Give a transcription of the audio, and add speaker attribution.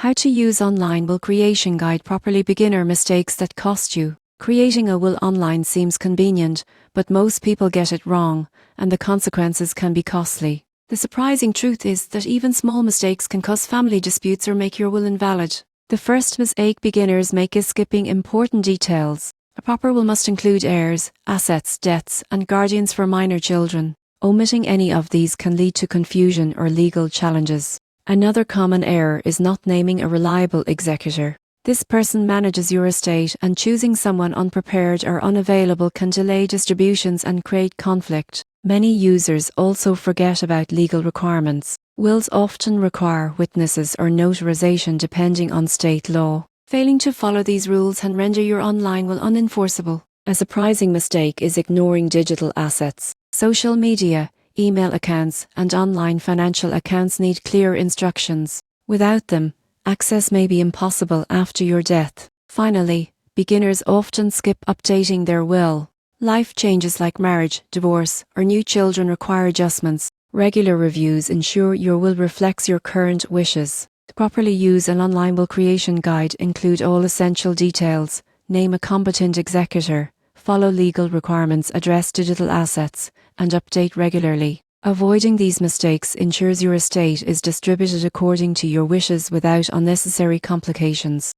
Speaker 1: How to use online will creation guide properly. Beginner mistakes that cost you. Creating a will online seems convenient, but most people get it wrong, and the consequences can be costly. The surprising truth is that even small mistakes can cause family disputes or make your will invalid. The first mistake beginners make is skipping important details. A proper will must include heirs, assets, debts, and guardians for minor children. Omitting any of these can lead to confusion or legal challenges. Another common error is not naming a reliable executor. This person manages your estate, and choosing someone unprepared or unavailable can delay distributions and create conflict. Many users also forget about legal requirements. Wills often require witnesses or notarization depending on state law. Failing to follow these rules can render your online will unenforceable. A surprising mistake is ignoring digital assets. Social media, email accounts, and online financial accounts need clear instructions. Without them, access may be impossible after your death. Finally, beginners often skip updating their will. Life changes like marriage, divorce, or new children require adjustments. Regular reviews ensure your will reflects your current wishes. To properly use an online will creation guide, include all essential details, name a competent executor, follow legal requirements, address digital assets, and update regularly. Avoiding these mistakes ensures your estate is distributed according to your wishes without unnecessary complications.